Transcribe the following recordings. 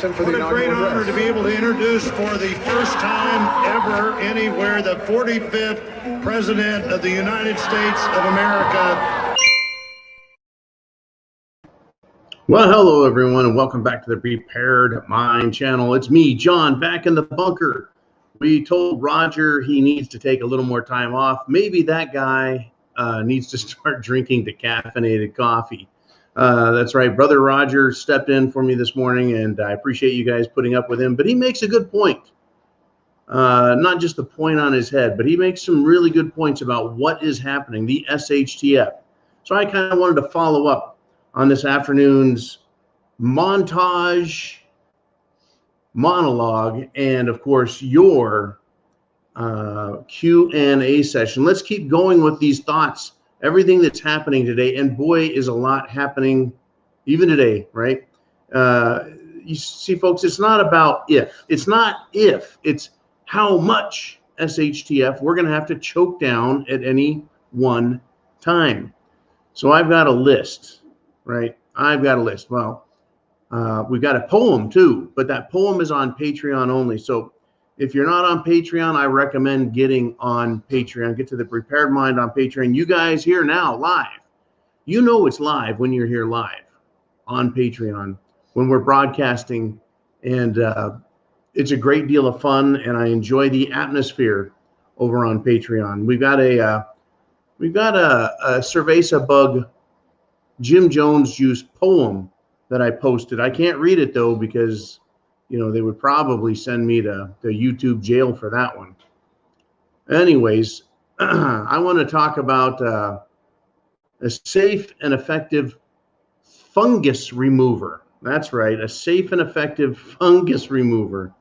Carson for the inaugural address. What a great honor to be able to introduce for the first time ever anywhere the 45th President of the United States of America. Well, hello everyone, and welcome back to the Prepared Mind channel. It's me, John, back in the bunker. We told Roger he needs to take a little more time off. Maybe that guy needs to start drinking decaffeinated coffee. That's right, Brother Roger stepped in for me this morning, and I appreciate you guys putting up with him. But he makes a good point. Not just the point on his head, but he makes some really good points about what is happening, the SHTF. So I kind of wanted to follow up on this afternoon's montage, monologue, and of course your Q&A session. Let's keep going with these thoughts, everything that's happening today, and boy, is a lot happening even today, right? You see, folks, it's not about if. It's not if. It's how much SHTF we're going to have to choke down at any one time. So I've got a list. Right, I've got a list. Well, we've got a poem too, but that poem is on Patreon only. So if you're not on Patreon, I recommend getting on Patreon. Get to the Prepared Mind on Patreon. You guys here now live. You know it's live when you're here live on Patreon when we're broadcasting, and it's a great deal of fun, and I enjoy the atmosphere over on Patreon. We've got a Cerveza Bug Jim Jones Juice poem that I posted. I can't read it though because, you know, they would probably send me to YouTube jail for that one. Anyways, I want to talk about a safe and effective fungus remover. That's right, a safe and effective fungus remover.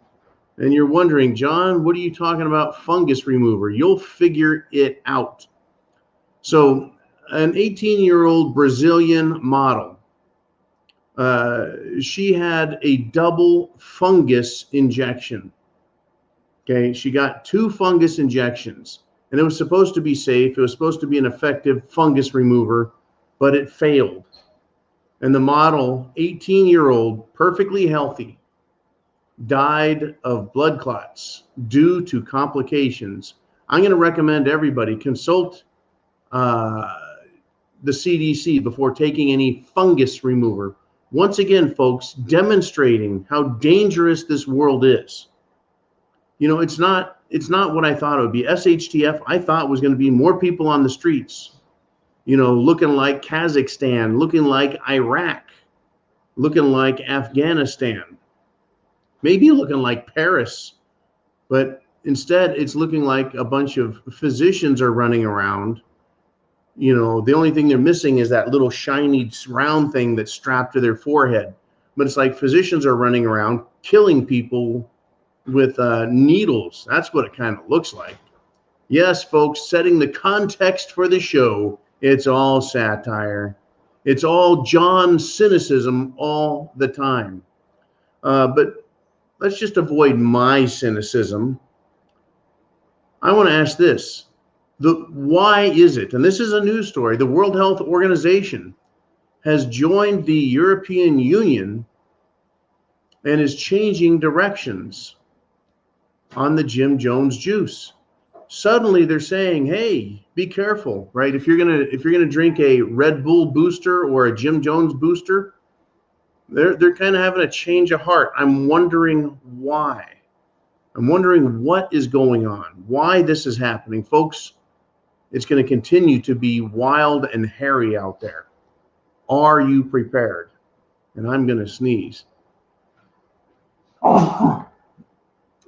And you're wondering, John, what are you talking about fungus remover? You'll figure it out. So, an 18-year-old Brazilian model. She had a double fungus injection. Okay, she got 2 fungus injections, and it was supposed to be safe. It was supposed to be an effective fungus remover, but it failed. And the model, 18-year-old, perfectly healthy, died of blood clots due to complications. I'm going to recommend everybody consult the CDC before taking any fungus remover. Once again, folks, demonstrating how dangerous this world is. You know, it's not what I thought it would be. SHTF, I thought was going to be more people on the streets, you know, looking like Kazakhstan, looking like Iraq, looking like Afghanistan, maybe looking like Paris, but instead it's looking like a bunch of physicians are running around. You know, the only thing they're missing is that little shiny round thing that's strapped to their forehead. But it's like physicians are running around killing people with needles. That's what it kind of looks like. Yes, folks, setting the context for the show, it's all satire. It's all John cynicism all the time. But let's just avoid my cynicism. I want to ask this. Why is it, and this is a news story, the World Health Organization has joined the European Union and is changing directions on the Jim Jones juice. Suddenly they're saying, hey, be careful, right? If you're gonna drink a Red Bull booster or a Jim Jones booster, they're kind of having a change of heart. I'm wondering why. I'm wondering what is going on, why this is happening. Folks, it's going to continue to be wild and hairy out there. Are you prepared? And I'm going to sneeze. Oh,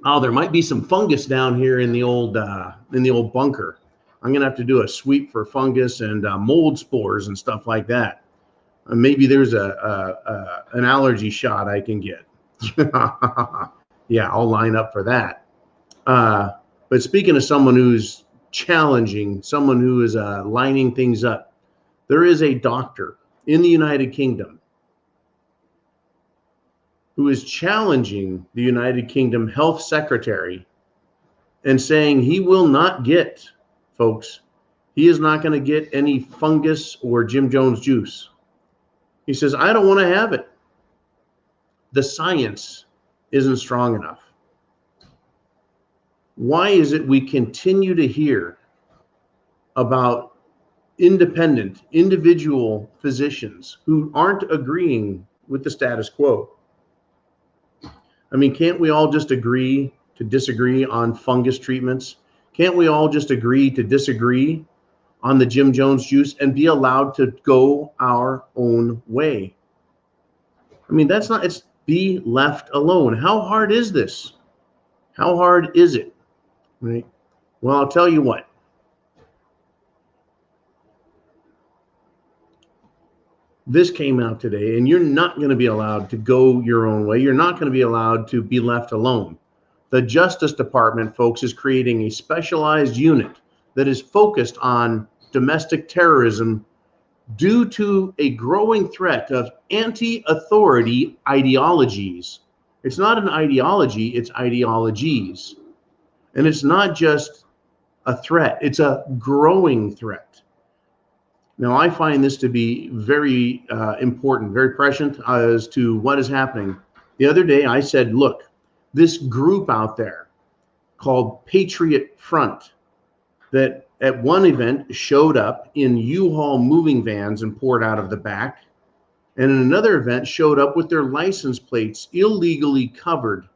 there might be some fungus down here in the old bunker. I'm going to have to do a sweep for fungus and mold spores and stuff like that. Maybe there's an allergy shot I can get. Yeah, I'll line up for that. But speaking of someone who's challenging, someone who is lining things up, there is a doctor in the United Kingdom who is challenging the United Kingdom Health Secretary and saying he will not get, folks, he is not going to get any fungus or Jim Jones juice. He says, I don't want to have it. the science isn't strong enough? Why is it we continue to hear about independent, individual physicians who aren't agreeing with the status quo? I mean, can't we all just agree to disagree on fungus treatments? Can't we all just agree to disagree on the Jim Jones juice and be allowed to go our own way? I mean, it's be left alone. How hard is this? How hard is it? Right? Well, I'll tell you what. This came out today, and you're not going to be allowed to go your own way. You're not going to be allowed to be left alone. The Justice Department, folks, is creating a specialized unit that is focused on domestic terrorism due to a growing threat of anti-authority ideologies. It's not an ideology, it's ideologies. And it's not just a threat, it's a growing threat. Now, I find this to be very important, very prescient as to what is happening. The other day, I said, look, this group out there called Patriot Front that at one event showed up in U-Haul moving vans and poured out of the back, and in another event showed up with their license plates illegally covered,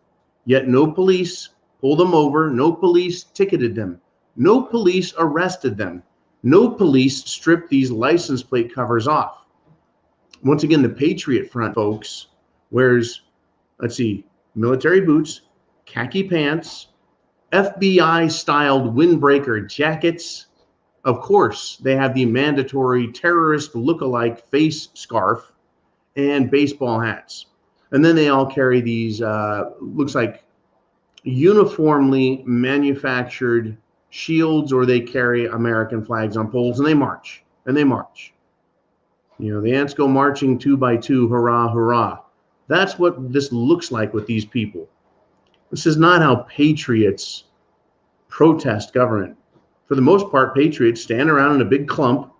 yet no police pulled them over, no police ticketed them, no police arrested them. No police stripped these license plate covers off. Once again, the Patriot Front, folks, wears, let's see, military boots, khaki pants, FBI-styled windbreaker jackets. Of course, they have the mandatory terrorist look-alike face scarf and baseball hats. And then they all carry these, looks like uniformly manufactured shields, or they carry American flags on poles, and they march, and they march. You know, the ants go marching 2 by 2, hurrah, hurrah. That's what this looks like with these people. This is not how patriots protest government. For the most part, patriots stand around in a big clump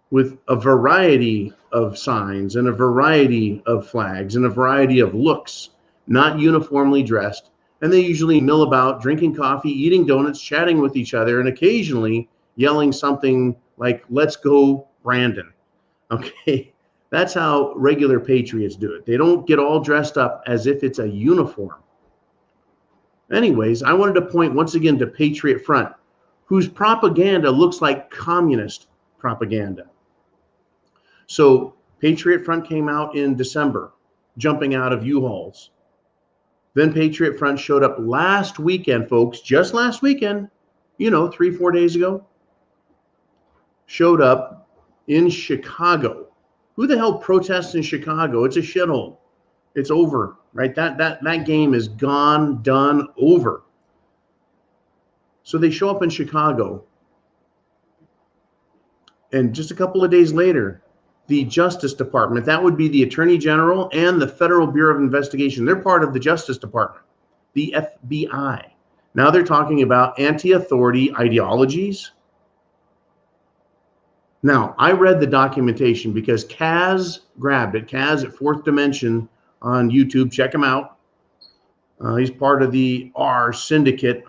with a variety of signs and a variety of flags and a variety of looks, not uniformly dressed. And they usually mill about, drinking coffee, eating donuts, chatting with each other, and occasionally yelling something like, "Let's go, Brandon." Okay, that's how regular patriots do it. They don't get all dressed up as if it's a uniform. Anyways, I wanted to point once again to Patriot Front, whose propaganda looks like communist propaganda. So Patriot Front came out in December, jumping out of U-Hauls. Then Patriot Front showed up last weekend, folks, just last weekend, 3-4 days ago, showed up in Chicago. Who the hell protests in Chicago? It's a shithole. It's over, right? That game is gone, done, over. So they show up in Chicago, and just a couple of days later, the Justice Department, that would be the Attorney General and the Federal Bureau of Investigation. They're part of the Justice Department, the FBI. Now they're talking about anti-authority ideologies. Now, I read the documentation because Kaz grabbed it. Kaz at Fourth Dimension on YouTube. Check him out. He's part of the R Syndicate.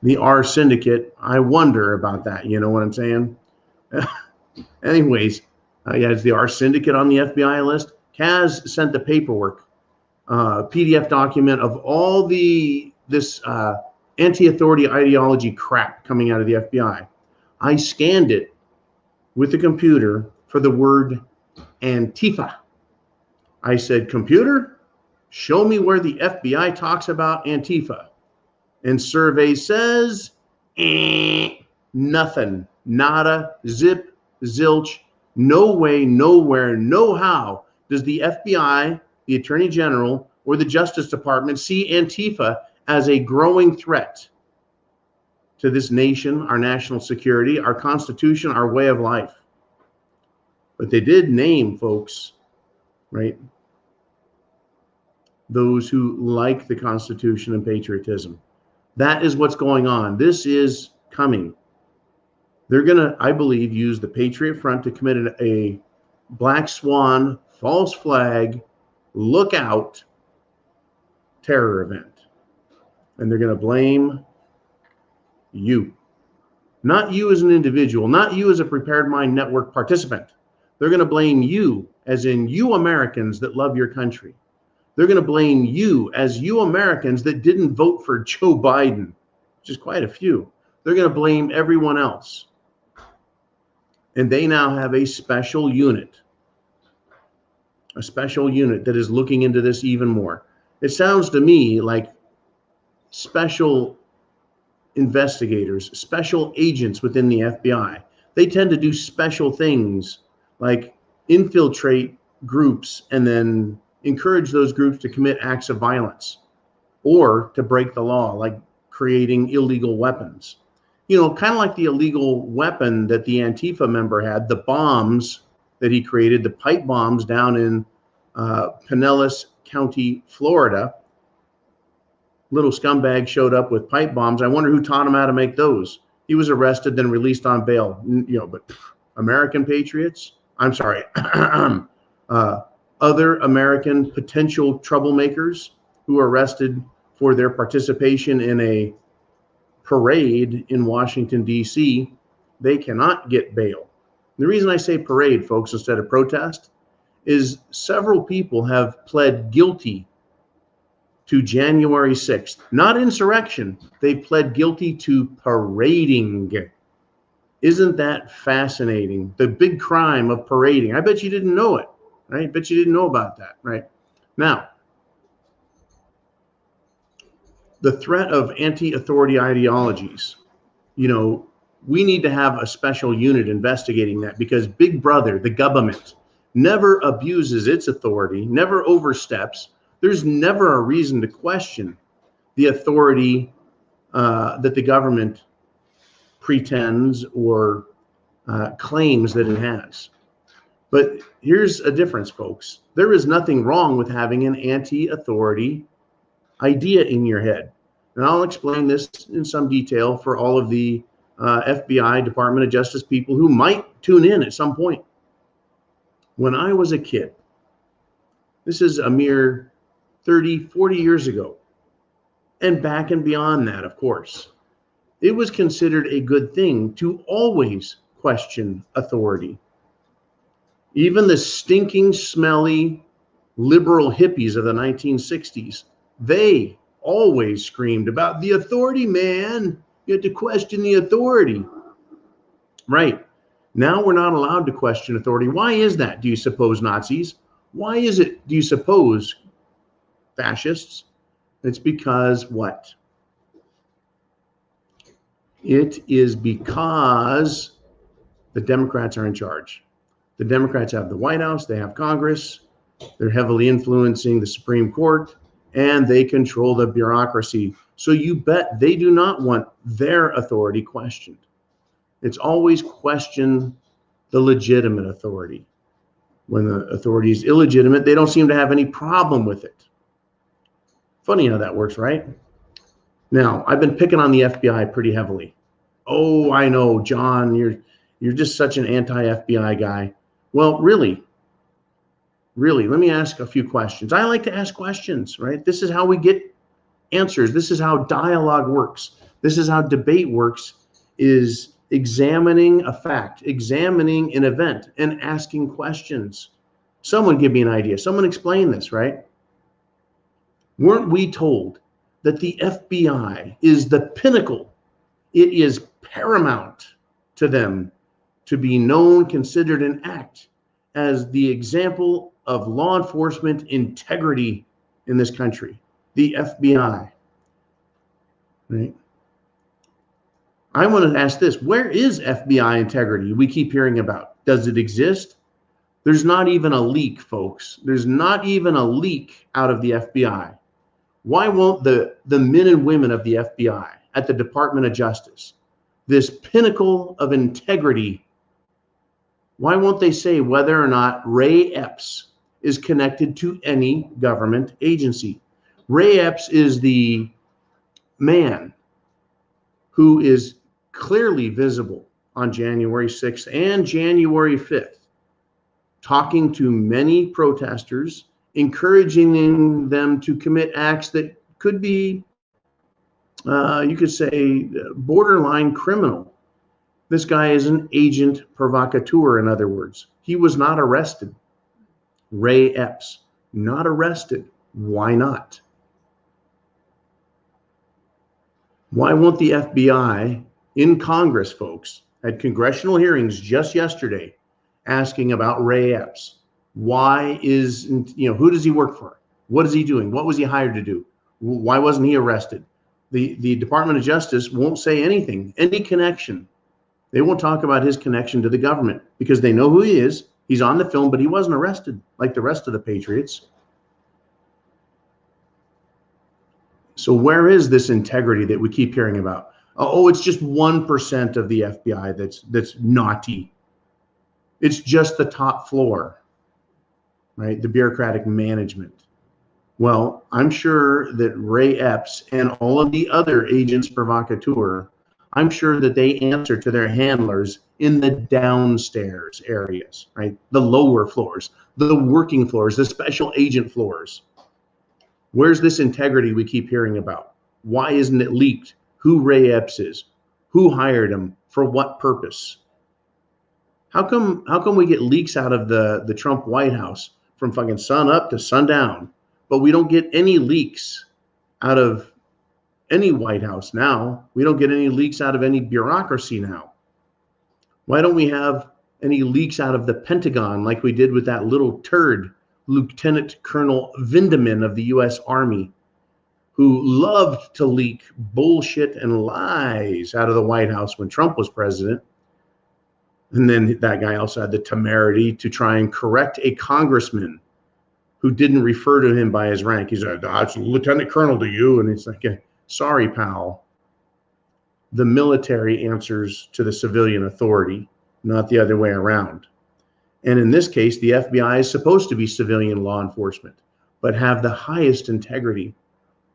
The R Syndicate. I wonder about that. You know what I'm saying? Anyways, it's the R Syndicate on the FBI list. Kaz sent the paperwork, PDF document of all this anti-authority ideology crap coming out of the FBI. I scanned it with the computer for the word Antifa. I said, "Computer, show me where the FBI talks about Antifa." And survey says, nothing. Nada, zip, zilch, no way, nowhere, no how does the FBI, the Attorney General, or the Justice Department see Antifa as a growing threat to this nation, our national security, our Constitution, our way of life. But they did name, folks, right, those who like the Constitution and patriotism. That is what's going on. This is coming. They're going to, I believe, use the Patriot Front to commit a black swan false flag, look out, terror event. And they're going to blame you. Not you as an individual, not you as a Prepared Mind Network participant. They're going to blame you, as in you Americans that love your country. They're going to blame you as you Americans that didn't vote for Joe Biden, which is quite a few. They're going to blame everyone else. And they now have a special unit that is looking into this even more. It sounds to me like special investigators, special agents within the FBI. They tend to do special things like infiltrate groups and then encourage those groups to commit acts of violence or to break the law, like creating illegal weapons. You know, kind of like the illegal weapon that the Antifa member had, the bombs that he created, the pipe bombs down in Pinellas County, Florida. Little scumbag showed up with pipe bombs. I wonder who taught him how to make those. He was arrested, then released on bail. You know, but American patriots, I'm sorry, other American potential troublemakers who are arrested for their participation in a parade in Washington, D.C., they cannot get bail. The reason I say parade, folks, instead of protest, is several people have pled guilty to January 6th. Not insurrection. They pled guilty to parading. Isn't that fascinating? The big crime of parading. I bet you didn't know it, right? I bet you didn't know about that, right? Now, the threat of anti-authority ideologies, you know, we need to have a special unit investigating that, because Big Brother, the government, never abuses its authority, never oversteps. There's never a reason to question the authority that the government pretends or claims that it has. But here's a difference, folks. There is nothing wrong with having an anti-authority idea in your head. And I'll explain this in some detail for all of the FBI, Department of Justice people who might tune in at some point. When I was a kid, this is a mere 30, 40 years ago, and back and beyond that, of course, it was considered a good thing to always question authority. Even the stinking, smelly, liberal hippies of the 1960s, they always screamed about the authority, man. You have to question the authority. Right. Now we're not allowed to question authority. Why is that, do you suppose, Nazis? Why is it, do you suppose, fascists? It's because what? It is because the Democrats are in charge. The Democrats have the White House, they have Congress, they're heavily influencing the Supreme Court, and they control the bureaucracy. So you bet they do not want their authority questioned. It's always question the legitimate authority. When the authority is illegitimate, they don't seem to have any problem with it. Funny how that works, right? Now, I've been picking on the FBI pretty heavily. Oh, I know, John, you're just such an anti-FBI guy. Well, really, let me ask a few questions. I like to ask questions, right? This is how we get answers. This is how dialogue works. This is how debate works, is examining a fact, examining an event, and asking questions. Someone give me an idea. Someone explain this, right? Weren't we told that the FBI is the pinnacle? It is paramount to them to be known, considered, and act as the example of law enforcement integrity in this country, the FBI, right? I want to ask this: where is FBI integrity we keep hearing about? Does it exist? There's not even a leak, folks. There's not even a leak out of the FBI. Why won't the men and women of the FBI at the Department of Justice, this pinnacle of integrity, why won't they say whether or not Ray Epps is connected to any government agency? Ray Epps is the man who is clearly visible on January 6th and January 5th talking to many protesters, encouraging them to commit acts that could be, you could say, borderline criminal. This guy is an agent provocateur, in other words. He was not arrested. Ray Epps, not arrested. Why not? Why won't the FBI in Congress, folks, had congressional hearings just yesterday asking about Ray Epps? Why is, who does he work for? What is he doing? What was he hired to do? Why wasn't he arrested? The Department of Justice won't say anything, any connection. They won't talk about his connection to the government because they know who he is. He's on the film, but he wasn't arrested like the rest of the patriots. So where is this integrity that we keep hearing about? Oh, it's just 1% of the FBI that's naughty. It's just the top floor, right? The bureaucratic management. Well, I'm sure that Ray Epps and all of the other agents provocateur, I'm sure that they answer to their handlers in the downstairs areas, right? The lower floors, the working floors, the special agent floors. Where's this integrity we keep hearing about? Why isn't it leaked who Ray Epps is? Who hired him? For what purpose? How come we get leaks out of the Trump White House from fucking sun up to sundown, but we don't get any leaks out of any White House now? We don't get any leaks out of any bureaucracy now. Why don't we have any leaks out of the Pentagon like we did with that little turd, Lieutenant Colonel Vindeman of the U.S. Army, who loved to leak bullshit and lies out of the White House when Trump was president? And then that guy also had the temerity to try and correct a congressman who didn't refer to him by his rank. He's like, "It's Lieutenant Colonel to you." And it's like, sorry, pal. The military answers to the civilian authority, not the other way around. And in this case, the FBI is supposed to be civilian law enforcement, but have the highest integrity.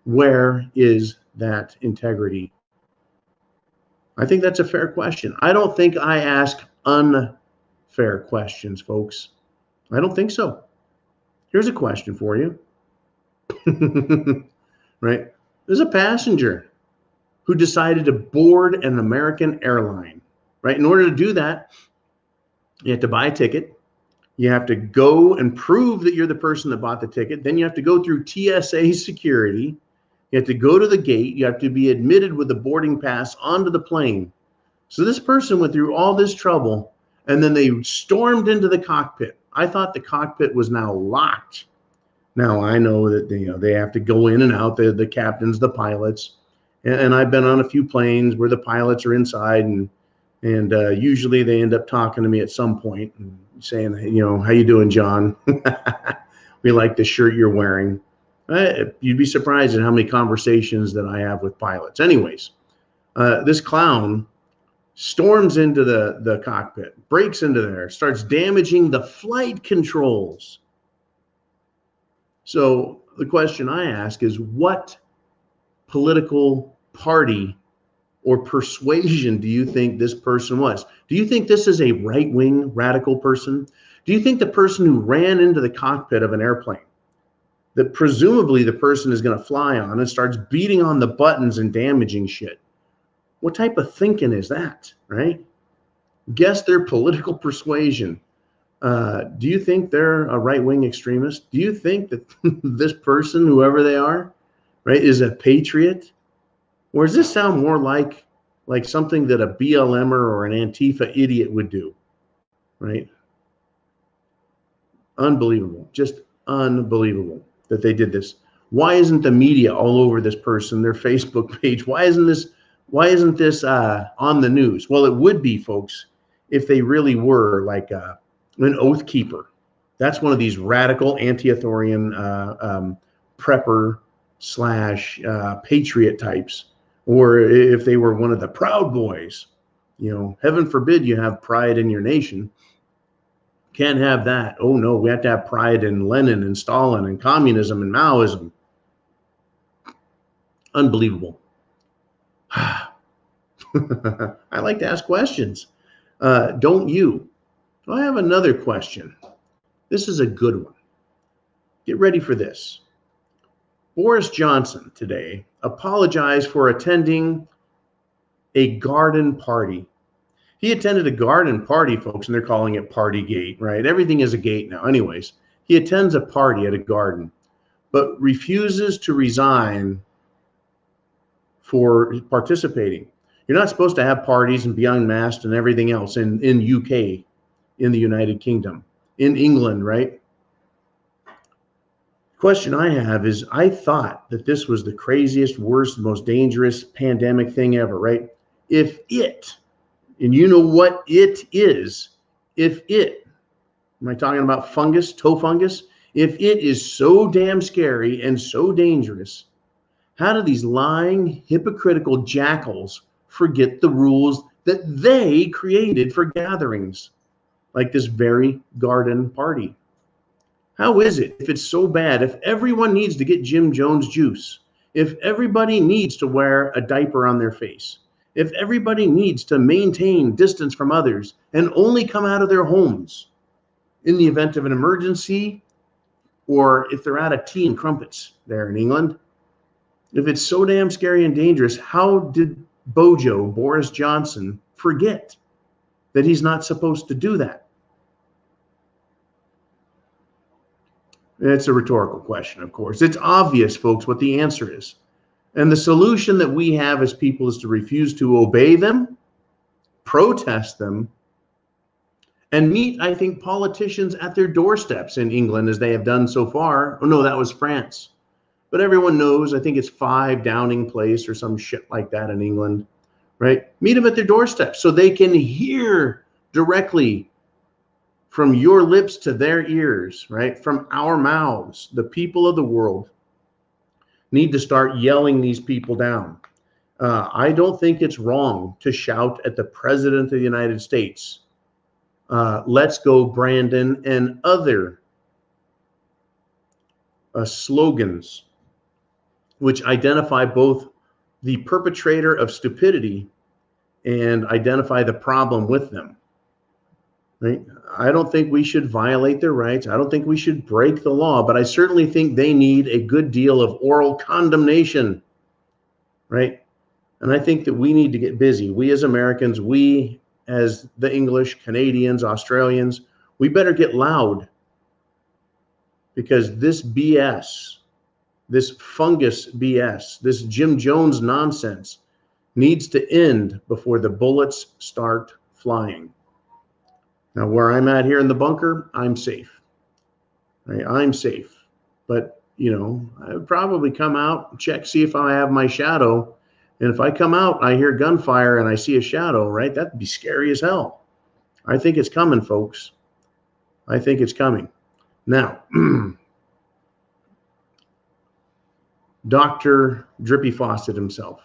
Where is that integrity? I think that's a fair question. I don't think I ask unfair questions, folks. I don't think so. Here's a question for you. Right? There's a passenger who decided to board an American airline, right? In order to do that, you have to buy a ticket. You have to go and prove that you're the person that bought the ticket. Then you have to go through TSA security. You have to go to the gate. You have to be admitted with a boarding pass onto the plane. So this person went through all this trouble, and then they stormed into the cockpit. I thought the cockpit was now locked. Now I know that they have to go in and out, the captains, the pilots. And I've been on a few planes where the pilots are inside, and usually they end up talking to me at some point and saying, "How you doing, John? We like the shirt you're wearing." You'd be surprised at how many conversations that I have with pilots. Anyways, this clown storms into the cockpit, breaks into there, starts damaging the flight controls. So the question I ask is, what political party or persuasion do you think this person was? Do you think this is a right-wing radical person? Do you think the person who ran into the cockpit of an airplane that presumably the person is going to fly on and starts beating on the buttons and damaging shit? What type of thinking is that, right? Guess their political persuasion. Do you think they're a right-wing extremist? Do you think that this person, whoever they are, right, is a patriot? Or does this sound more like something that a BLMer or an Antifa idiot would do, right? Unbelievable, just unbelievable that they did this. Why isn't the media all over this person, their Facebook page? Why isn't this on the news? Well, it would be, folks, if they really were like an oath keeper. That's one of these radical anti-authorian prepper / patriot types. Or if they were one of the Proud Boys, heaven forbid you have pride in your nation. Can't have that. Oh no, we have to have pride in Lenin and Stalin and communism and Maoism. Unbelievable. I like to ask questions. Don't you? So I have another question. This is a good one. Get ready for this. Boris Johnson today apologized for attending a garden party. He attended a garden party, folks, and they're calling it Partygate, right? Everything is a gate now. Anyways, he attends a party at a garden, but refuses to resign for participating. You're not supposed to have parties and be unmasked and everything else in UK, in the United Kingdom, in England, right? Question I have is, I thought that this was the craziest, worst, most dangerous pandemic thing ever, right? If it, and you know what it is, if it, am I talking about fungus, toe fungus? If it is so damn scary and so dangerous, how do these lying, hypocritical jackals forget the rules that they created for gatherings, like this very garden party? How is it, if it's so bad, if everyone needs to get Jim Jones juice, if everybody needs to wear a diaper on their face, if everybody needs to maintain distance from others and only come out of their homes in the event of an emergency, or if they're out of tea and crumpets there in England, if it's so damn scary and dangerous, how did Boris Johnson forget that he's not supposed to do that? It's a rhetorical question, of course. It's obvious, folks, what the answer is. And the solution that we have as people is to refuse to obey them, protest them, and meet, I think, politicians at their doorsteps in England, as they have done so far. Oh, no, that was France. But everyone knows, I think it's 5 Downing Place or some shit like that in England, right? Meet them at their doorsteps so they can hear directly from your lips to their ears, right? From our mouths. The people of the world need to start yelling these people down. I don't think it's wrong to shout at the President of the United States, let's go, Brandon, and other slogans which identify both the perpetrator of stupidity and identify the problem with them. Right? I don't think we should violate their rights. I don't think we should break the law, but I certainly think they need a good deal of oral condemnation, right? And I think that we need to get busy. We as Americans, we as the English, Canadians, Australians, we better get loud, because this BS, this fungus BS, this Jim Jones nonsense needs to end before the bullets start flying. Now, where I'm at here in the bunker, I'm safe. Right? I'm safe. But, you know, I would probably come out, check, see if I have my shadow. And if I come out, I hear gunfire and I see a shadow, right? That'd be scary as hell. I think it's coming, folks. I think it's coming. Now, Dr. Drippy Faucet himself.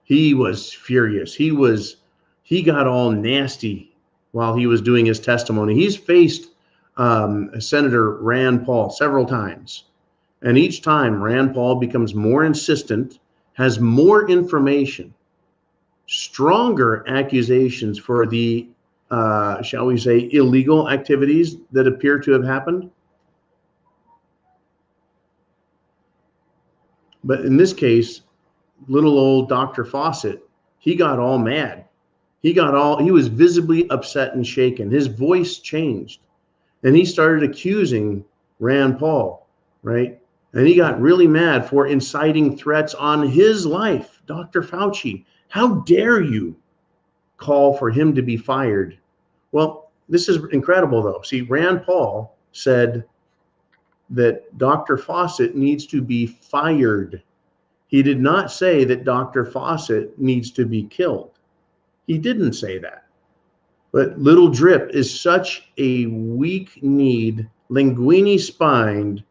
He was furious. He got all nasty while he was doing his testimony. He's faced Senator Rand Paul several times. And each time Rand Paul becomes more insistent, has more information, stronger accusations for the, shall we say, illegal activities that appear to have happened. But in this case, little old Dr. Faucet, he got all mad. He was visibly upset and shaken. His voice changed. And he started accusing Rand Paul, right? And he got really mad for inciting threats on his life. Dr. Fauci, how dare you call for him to be fired? Well, this is incredible, though. See, Rand Paul said that Dr. Faucet needs to be fired. He did not say that Dr. Faucet needs to be killed. He didn't say that. But little Drip is such a weak-kneed, linguini-spined.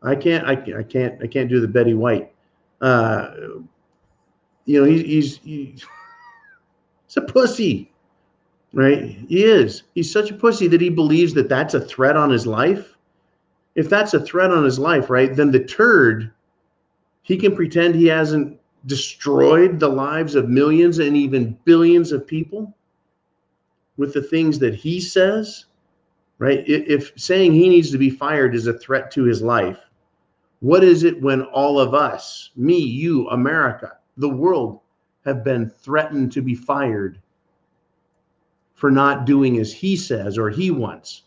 I can't do the Betty White. You know, he's a pussy, right? He is. He's such a pussy that he believes that that's a threat on his life. If that's a threat on his life, right, then the turd, he can pretend he hasn't destroyed the lives of millions and even billions of people. with the things that he says, right? If saying he needs to be fired is a threat to his life, what is it when all of us, me, you, America, the world, have been threatened to be fired for not doing as he says or he wants,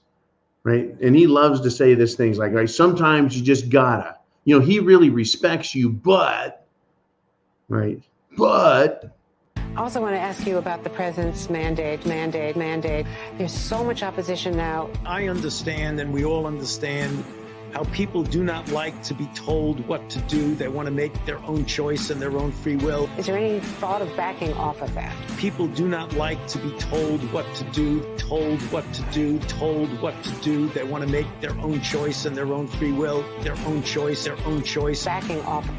right? And he loves to say these things like, right, sometimes you just gotta, he really respects you, but, right, but. I also want to ask you about the president's mandate. There's so much opposition now. I understand, and we all understand, how people do not like to be told what to do. They want to make their own choice and their own free will. Is there any thought of backing off of that? People do not like to be told what to do, told what to do. They want to make their own choice and their own free will, their own choice. Backing off.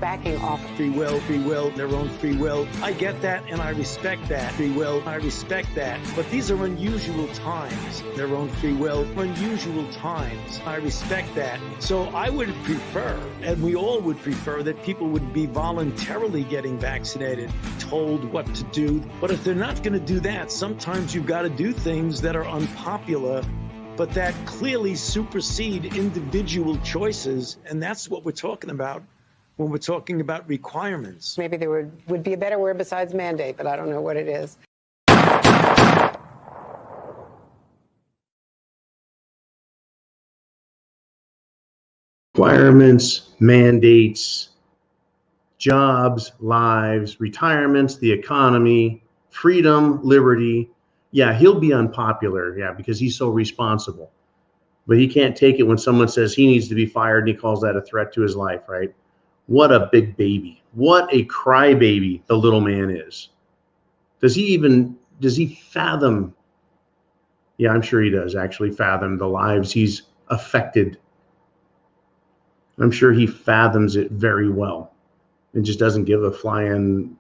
Free will, their own free will. I get that and I respect that. Free will, I respect that. But these are unusual times. Their own free will, unusual times. I respect that. So I would prefer, and we all would prefer, that people would be voluntarily getting vaccinated, told what to do. But if they're not going to do that, sometimes you've got to do things that are unpopular, but that clearly supersede individual choices. And that's what we're talking about when we're talking about requirements. Maybe there would be a better word besides mandate, but I don't know what it is. Requirements, mandates, jobs, lives, retirements, the economy, freedom, liberty. Yeah, he'll be unpopular, because he's so responsible. But he can't take it when someone says he needs to be fired and he calls that a threat to his life, right? What a big baby. What a crybaby the little man is. Does he fathom? Yeah, I'm sure he does actually fathom the lives he's affected. I'm sure he fathoms it very well and just doesn't give a flying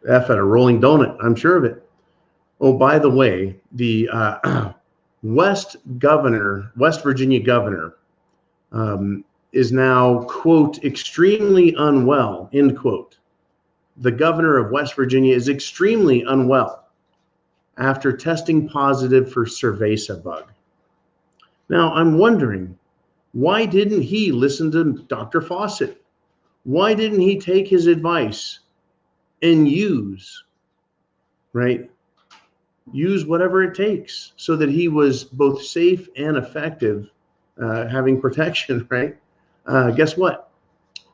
F at a rolling donut. I'm sure of it. Oh, by the way, the West Virginia governor is now, quote, extremely unwell, end quote. The governor of West Virginia is extremely unwell after testing positive for cerveza bug. Now, I'm wondering, why didn't he listen to Dr. Fawcett? Why didn't he take his advice and use whatever it takes so that he was both safe and effective, having protection, right? Guess what?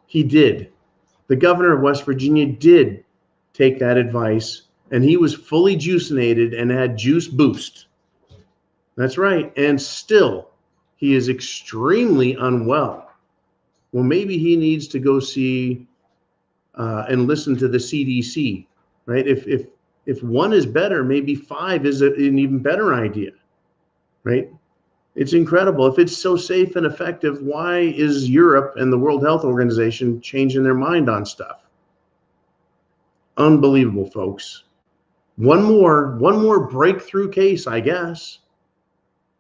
He did. The governor of West Virginia did take that advice, and he was fully juicinated and had juice boost. That's right. And still, he is extremely unwell. Well, maybe he needs to go see and listen to the CDC, right? If one is better, maybe 5 is an even better idea, right? It's incredible. If it's so safe and effective, why is Europe and the World Health Organization changing their mind on stuff? Unbelievable, folks. One more breakthrough case, I guess.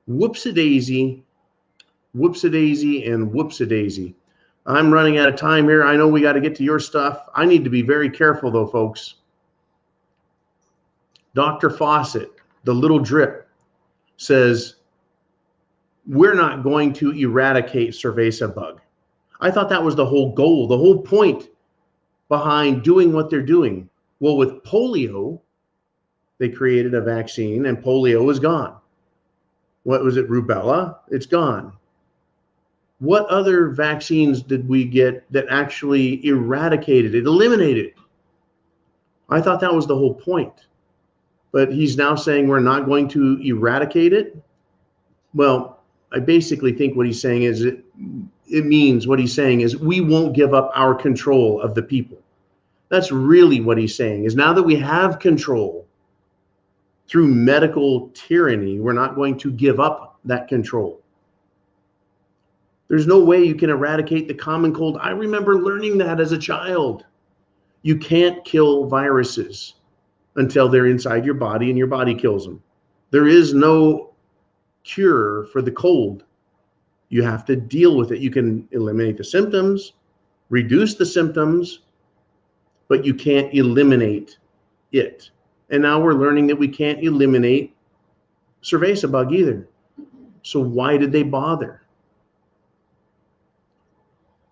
Whoopsie-daisy, and whoopsie-daisy. I'm running out of time here. I know we got to get to your stuff. I need to be very careful, though, folks. Dr. Fawcett, the little drip, says, we're not going to eradicate cerveza bug. I thought that was the whole goal, the whole point behind doing what they're doing. Well, with polio, they created a vaccine and polio is gone. What was it, rubella? It's gone. What other vaccines did we get that actually eradicated it, eliminated it? I thought that was the whole point. But he's now saying we're not going to eradicate it. Well, I basically think what he's saying is it means what he's saying is we won't give up our control of the people. That's really what he's saying, is now that we have control through medical tyranny, we're not going to give up that control. There's no way you can eradicate the common cold. I remember learning that as a child. You can't kill viruses until they're inside your body and your body kills them. There is no cure for the cold. You have to deal with it. You can eliminate the symptoms, reduce the symptoms, but you can't eliminate it. And now we're learning that we can't eliminate cerveza bug either. So why did they bother?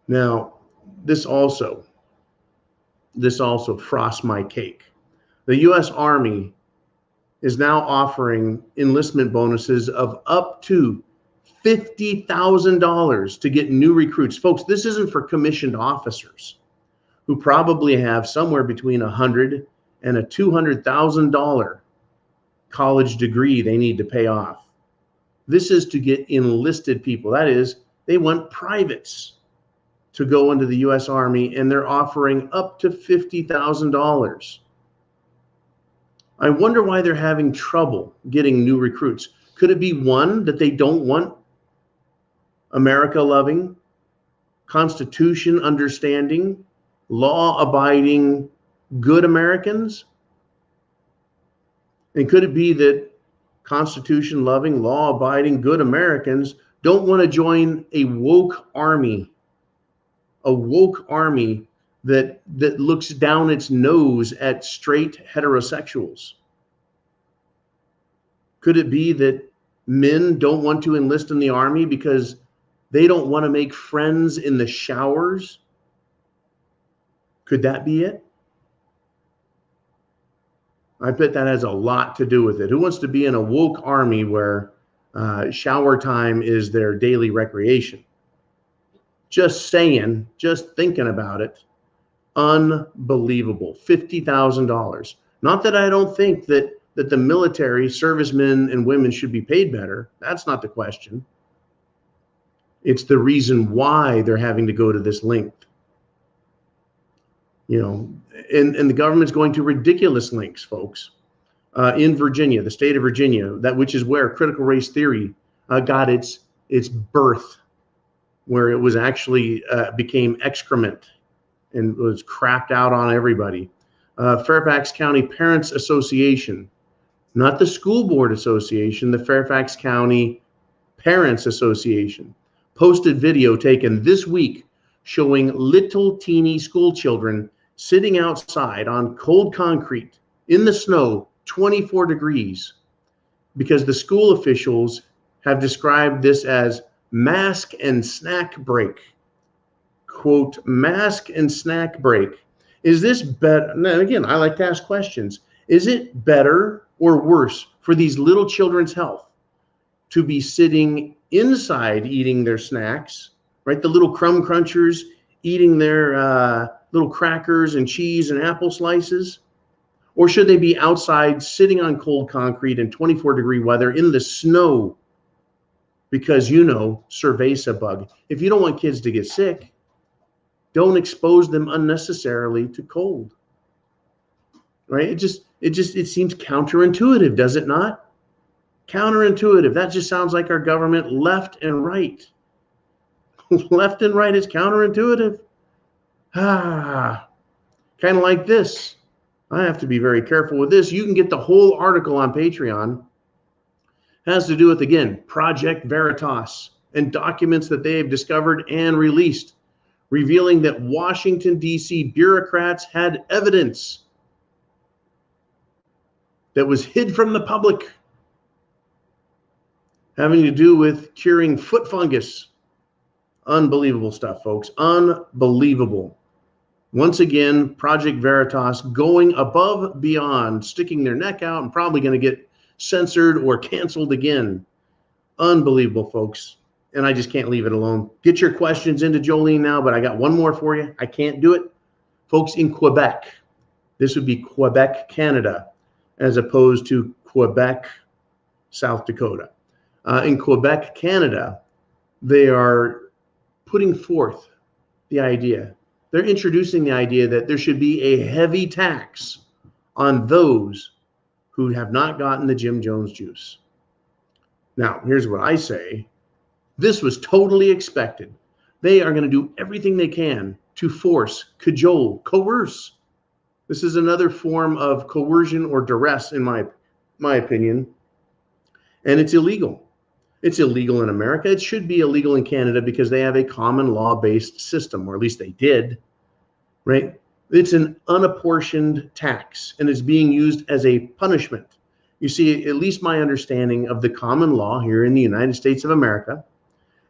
Now, this also frosts my cake. The U.S. Army is now offering enlistment bonuses of up to $50,000 to get new recruits. Folks, this isn't for commissioned officers who probably have somewhere between $100,000 and a $200,000 college degree they need to pay off. This is to get enlisted people. That is, they want privates to go into the U.S. Army, and they're offering up to $50,000. I wonder why they're having trouble getting new recruits. Could it be, one, that they don't want America-loving, Constitution-understanding, law-abiding, good Americans? And could it be that Constitution-loving, law-abiding, good Americans don't want to join a woke army that looks down its nose at straight heterosexuals? Could it be that men don't want to enlist in the Army because they don't want to make friends in the showers? Could that be it? I bet that has a lot to do with it. Who wants to be in a woke army where shower time is their daily recreation? Just saying, just thinking about it. Unbelievable. $50,000. Not that I don't think that the military servicemen and women should be paid better. That's not the question. It's the reason why they're having to go to this length. You know, and the government's going to ridiculous lengths, folks. In Virginia, the state of Virginia, which is where critical race theory got its birth, where it was actually became excrement and was crapped out on everybody. Fairfax County Parents Association, not the School Board Association, the Fairfax County Parents Association, posted video taken this week showing little teeny school children sitting outside on cold concrete in the snow, 24 degrees, because the school officials have described this as mask and snack break. Quote, mask and snack break. Is this better? Now, again, I like to ask questions. Is it better or worse for these little children's health to be sitting inside eating their snacks, right? The little crumb crunchers eating their little crackers and cheese and apple slices? Or should they be outside sitting on cold concrete in 24-degree weather in the snow? Because, you know, cerveza bug. If you don't want kids to get sick, don't expose them unnecessarily to cold. Right? It seems counterintuitive, does it not? Counterintuitive. That just sounds like our government left and right. Left and right is counterintuitive. Kind of like this. I have to be very careful with this. You can get the whole article on Patreon. It has to do with, again, Project Veritas and documents that they have discovered and released, revealing that Washington, D.C. bureaucrats had evidence that was hid from the public having to do with curing foot fungus. Unbelievable stuff, folks. Unbelievable. Once again, Project Veritas going above beyond, sticking their neck out and probably going to get censored or canceled again. Unbelievable, folks. And I just can't leave it alone. Get your questions into Jolene now, but I got one more for you. I can't do it. Folks in Quebec, this would be Quebec, Canada, as opposed to Quebec, South Dakota. In Quebec, Canada, they are putting forth the idea. They're introducing the idea that there should be a heavy tax on those who have not gotten the Jim Jones juice. Now, here's what I say. This was totally expected. They are going to do everything they can to force, cajole, coerce. This is another form of coercion or duress, in my opinion. And it's illegal. It's illegal in America. It should be illegal in Canada because they have a common law-based system, or at least they did, right? It's an unapportioned tax and is being used as a punishment. You see, at least my understanding of the common law here in the United States of America,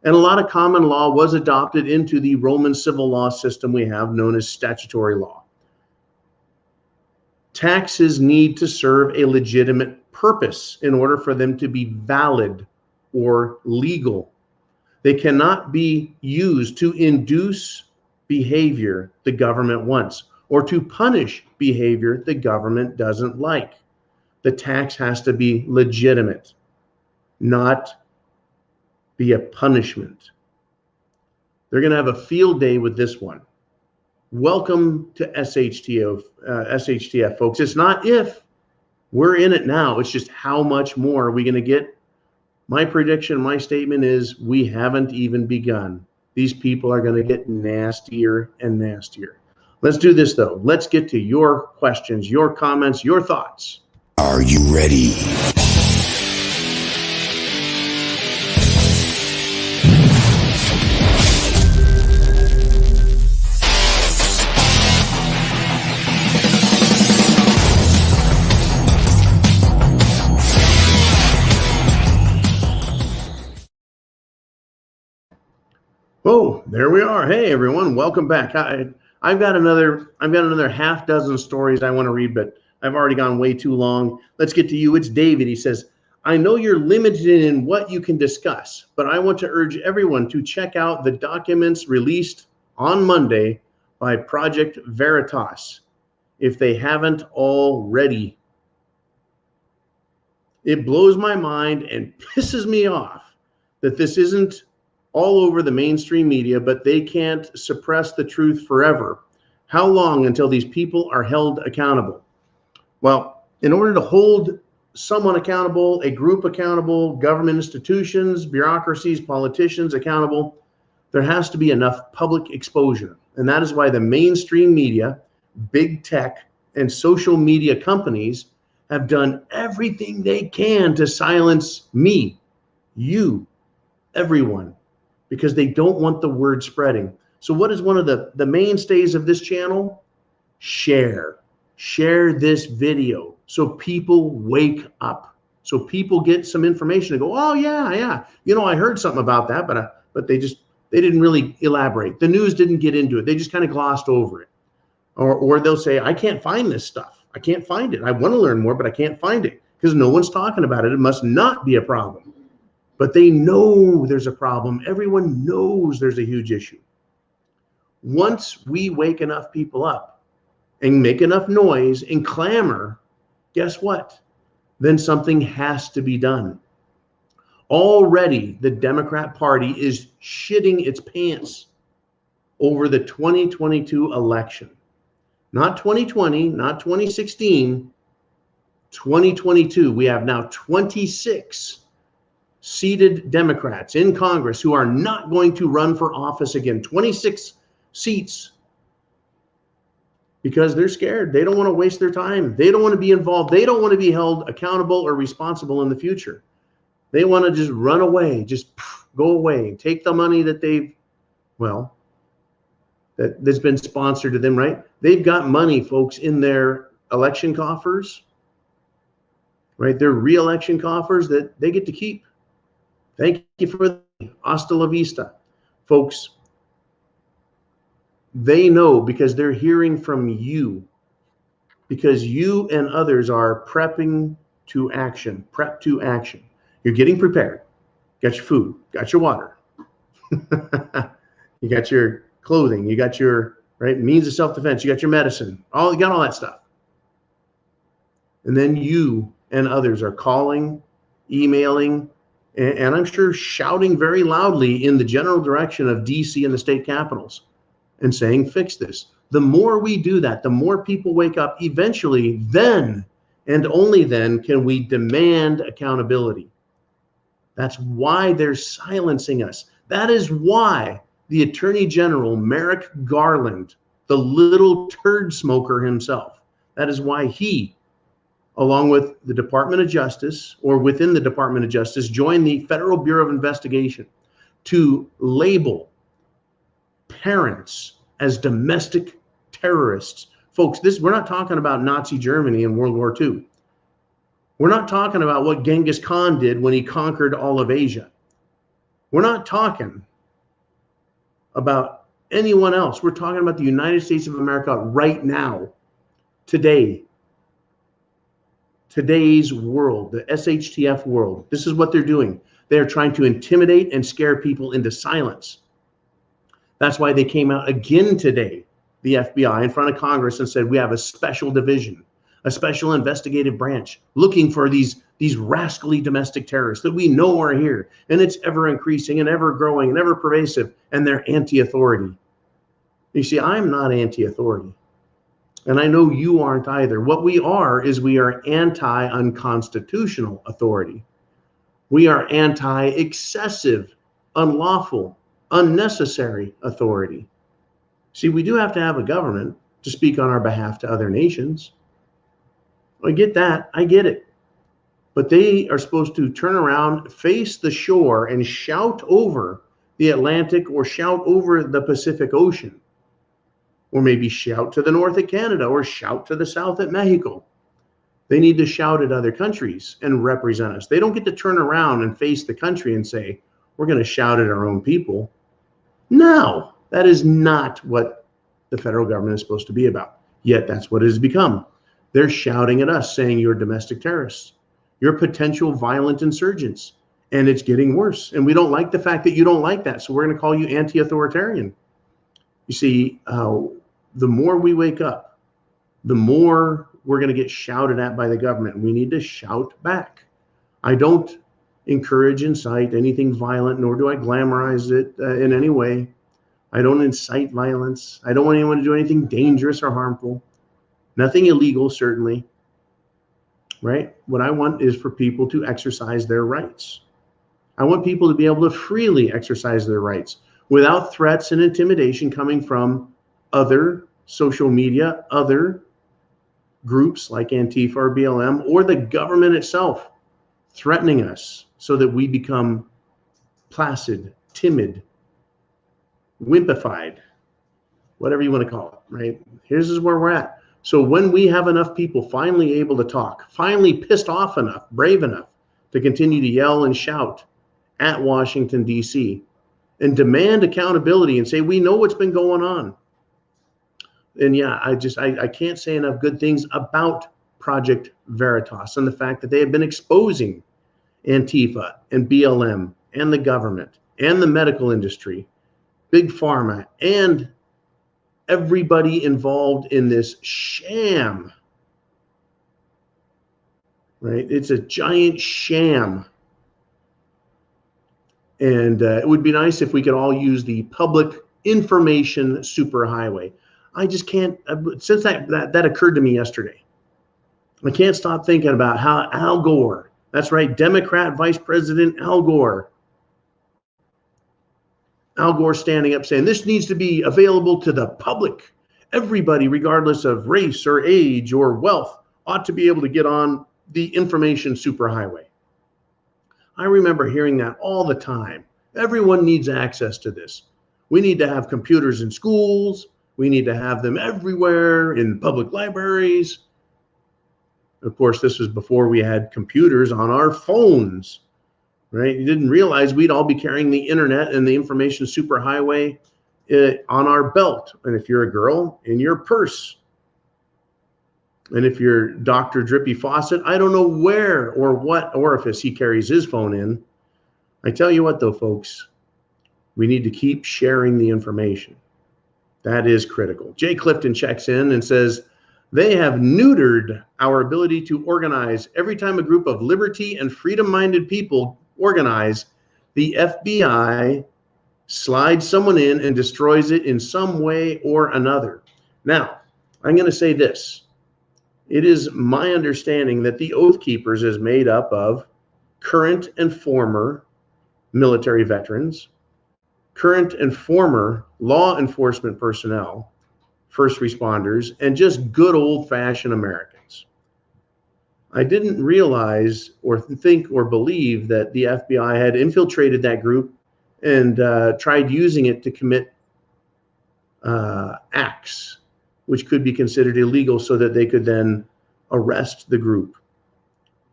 and a lot of common law was adopted into the Roman civil law system we have known as statutory law. Taxes need to serve a legitimate purpose in order for them to be valid or legal. They cannot be used to induce behavior the government wants or to punish behavior the government doesn't like. The tax has to be legitimate, not be a punishment. They're going to have a field day with this one. Welcome to SHTF, folks. It's not if, we're in it now. It's just how much more are we going to get? My prediction, my statement is we haven't even begun. These people are going to get nastier and nastier. Let's do this, though. Let's get to your questions, your comments, your thoughts. Are you ready? Oh, there we are. Hey, everyone, welcome back. I've got another half dozen stories I want to read, but I've already gone way too long. Let's get to you. It's David. He says, I know you're limited in what you can discuss, but I want to urge everyone to check out the documents released on Monday by Project Veritas, if they haven't already. It blows my mind and pisses me off that this isn't all over the mainstream media, but they can't suppress the truth forever. How long until these people are held accountable? Well, in order to hold someone accountable, a group accountable, government institutions, bureaucracies, politicians accountable, there has to be enough public exposure. And that is why the mainstream media, big tech, and social media companies have done everything they can to silence me, you, everyone, because they don't want the word spreading. So what is one of the mainstays of this channel? Share this video so people wake up, so people get some information and go, oh yeah, I heard something about that, but they didn't really elaborate. The news didn't get into it. They just kind of glossed over it. Or they'll say, I can't find this stuff. I can't find it. I want to learn more, but I can't find it because no one's talking about it. It must not be a problem. But they know there's a problem. Everyone knows there's a huge issue. Once we wake enough people up and make enough noise and clamor, guess what? Then something has to be done. Already, the Democrat Party is shitting its pants over the 2022 election. Not 2020, not 2016, 2022. We have now 26 seated Democrats in Congress who are not going to run for office again. 26 seats because they're scared. They don't want to waste their time. They don't want to be involved. They don't want to be held accountable or responsible in the future. They want to just run away, just go away, take the money that that's been sponsored to them, right? They've got money, folks, in their election coffers, right? Their re-election coffers that they get to keep. Thank you for the hasta la vista. Folks, they know because they're hearing from you, because you and others are prepping to action, prep to action. You're getting prepared. Got your food, got your water. You got your clothing, you got your means of self-defense, you got your medicine, you got all that stuff. And then you and others are calling, emailing, and I'm sure shouting very loudly in the general direction of DC and the state capitals and saying, fix this. The more we do that, the more people wake up, eventually then and only then can we demand accountability. That's why they're silencing us. That is why the Attorney General, Merrick Garland, the little turd smoker himself, that is why he, along with the Department of Justice, or within the Department of Justice, joined the Federal Bureau of Investigation to label parents as domestic terrorists Folks, we're not talking about Nazi Germany in World War II. We're not talking about what Genghis Khan did when he conquered all of Asia. We're not talking about anyone else. We're talking about the United States of America right now, today. Today's world, the SHTF world. This is what they're doing. They are trying to intimidate and scare people into silence. That's why they came out again today, the FBI, in front of Congress and said, we have a special division, a special investigative branch looking for these rascally domestic terrorists that we know are here. And it's ever increasing and ever growing and ever pervasive. And they're anti-authority. You see, I'm not anti-authority. And I know you aren't either. What we are is we are anti-unconstitutional authority. We are anti-excessive, unlawful, unnecessary authority. See, we do have to have a government to speak on our behalf to other nations. I get that. I get it. But they are supposed to turn around, face the shore, and shout over the Atlantic or shout over the Pacific Ocean. Or maybe shout to the north at Canada or shout to the south at Mexico. They need to shout at other countries and represent us. They don't get to turn around and face the country and say, we're going to shout at our own people. No, that is not what the federal government is supposed to be about. Yet that's what it has become. They're shouting at us saying you're domestic terrorists. You're potential violent insurgents. And it's getting worse. And we don't like the fact that you don't like that. So we're going to call you anti-authoritarian. You see, the more we wake up, the more we're going to get shouted at by the government. We need to shout back. I don't encourage, incite anything violent, nor do I glamorize it in any way. I don't incite violence. I don't want anyone to do anything dangerous or harmful. Nothing illegal, certainly. Right? What I want is for people to exercise their rights. I want people to be able to freely exercise their rights without threats and intimidation coming from other social media, other groups like Antifa or BLM, or the government itself threatening us so that we become placid, timid, wimpified, whatever you want to call it, right? Here's where we're at. So when we have enough people finally able to talk, finally pissed off enough, brave enough to continue to yell and shout at Washington, D.C., and demand accountability and say, we know what's been going on. And yeah, I can't say enough good things about Project Veritas and the fact that they have been exposing Antifa and BLM and the government and the medical industry, Big Pharma, and everybody involved in this sham, right? It's a giant sham. And it would be nice if we could all use the public information superhighway. I just can't, since that occurred to me yesterday, I can't stop thinking about how Al Gore, that's right, Democrat Vice President Al Gore standing up saying this needs to be available to the public. Everybody, regardless of race or age or wealth, ought to be able to get on the information superhighway. I remember hearing that all the time. Everyone needs access to this. We need to have computers in schools. We need to have them everywhere in public libraries. Of course, this was before we had computers on our phones, right? You didn't realize we'd all be carrying the internet and the information superhighway on our belt. And if you're a girl, in your purse. And if you're Dr. Drippy Faucet, I don't know where or what orifice he carries his phone in. I tell you what, though, folks, we need to keep sharing the information. That is critical. Jay Clifton checks in and says, they have neutered our ability to organize. Every time a group of liberty and freedom-minded people organize, the FBI slides someone in and destroys it in some way or another. Now, I'm going to say this. It is my understanding that the Oath Keepers is made up of current and former military veterans, current and former law enforcement personnel, first responders, and just good old-fashioned Americans. I didn't realize or think or believe that the FBI had infiltrated that group and tried using it to commit acts which could be considered illegal so that they could then arrest the group.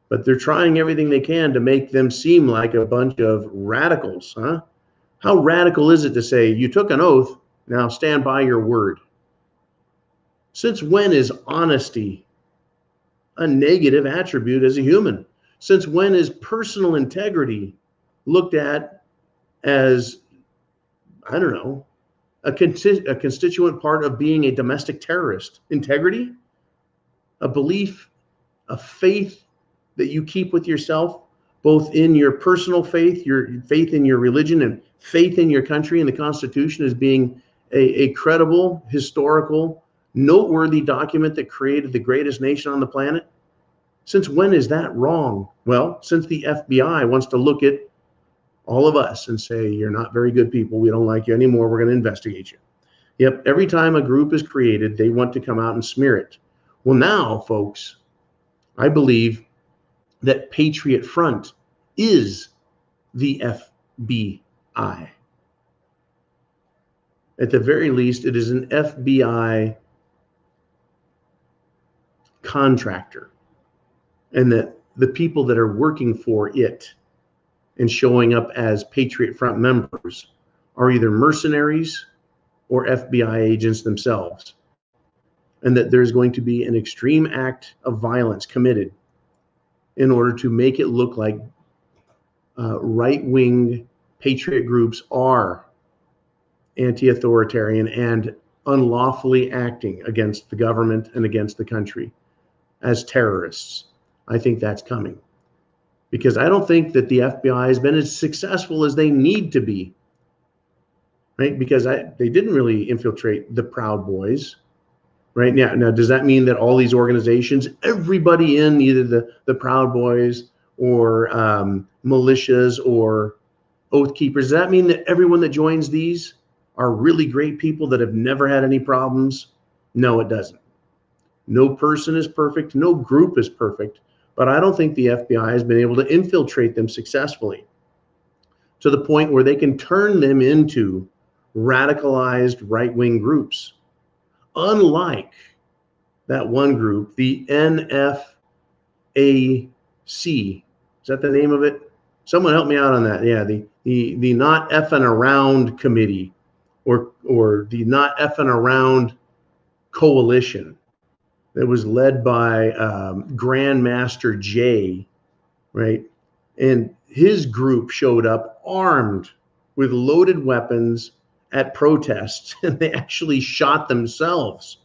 But they're trying everything they can to make them seem like a bunch of radicals, huh? How radical is it to say, you took an oath, now stand by your word? Since when is honesty a negative attribute as a human? Since when is personal integrity looked at as, I don't know, a constituent part of being a domestic terrorist? Integrity, a belief, a faith that you keep with yourself, both in your personal faith, your faith in your religion, and faith in your country and the Constitution as being a credible, historical, noteworthy document that created the greatest nation on the planet. Since when is that wrong? Well, since the FBI wants to look at all of us and say, you're not very good people, we don't like you anymore, we're going to investigate you. Yep, every time a group is created, they want to come out and smear it. Well, now, folks, I believe that Patriot Front is the FBI. At the very least, it is an FBI contractor, and that the people that are working for it and showing up as Patriot Front members are either mercenaries or FBI agents themselves, and that there's going to be an extreme act of violence committed in order to make it look like right-wing patriot groups are anti-authoritarian and unlawfully acting against the government and against the country as terrorists. I think that's coming, because I don't think that the FBI has been as successful as they need to be, right? Because they didn't really infiltrate the Proud Boys, right? Now, does that mean that all these organizations, everybody in either the Proud Boys or militias or Oath Keepers, does that mean that everyone that joins these are really great people that have never had any problems? No, it doesn't. No person is perfect. No group is perfect. But I don't think the FBI has been able to infiltrate them successfully to the point where they can turn them into radicalized right-wing groups. Unlike that one group, the NFAC. Is that the name of it? Someone help me out on that. Yeah, the Not Effing Around Committee, or the Not Effing Around Coalition, that was led by Grandmaster Jay, right? And his group showed up armed with loaded weapons at protests, and they actually shot themselves.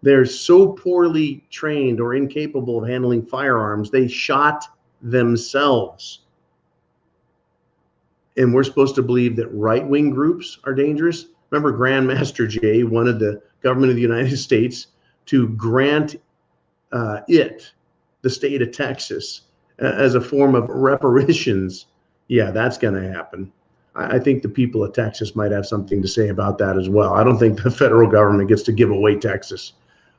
They're so poorly trained or incapable of handling firearms, they shot themselves. And we're supposed to believe that right-wing groups are dangerous? Remember, Grandmaster Jay wanted the government of the United States to grant the state of Texas, as a form of reparations. Yeah, that's going to happen. I think the people of Texas might have something to say about that as well. I don't think the federal government gets to give away Texas.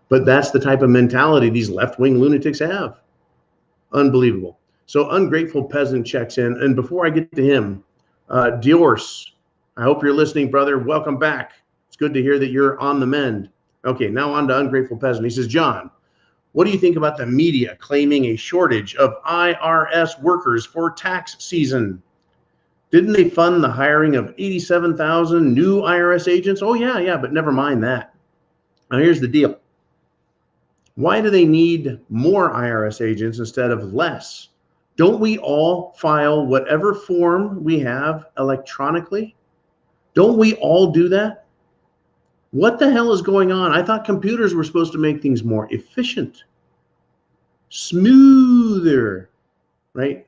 But that's the type of mentality these left-wing lunatics have. Unbelievable. So Ungrateful Peasant checks in. And before I get to him, Diorce, I hope you're listening, brother. Welcome back. It's good to hear that you're on the mend. Okay, now on to Ungrateful Peasant. He says, John, what do you think about the media claiming a shortage of IRS workers for tax season? Didn't they fund the hiring of 87,000 new IRS agents? Oh, yeah, but never mind that. Now, here's the deal. Why do they need more IRS agents instead of less? Don't we all file whatever form we have electronically? Don't we all do that? What the hell is going on? I thought computers were supposed to make things more efficient, smoother, right?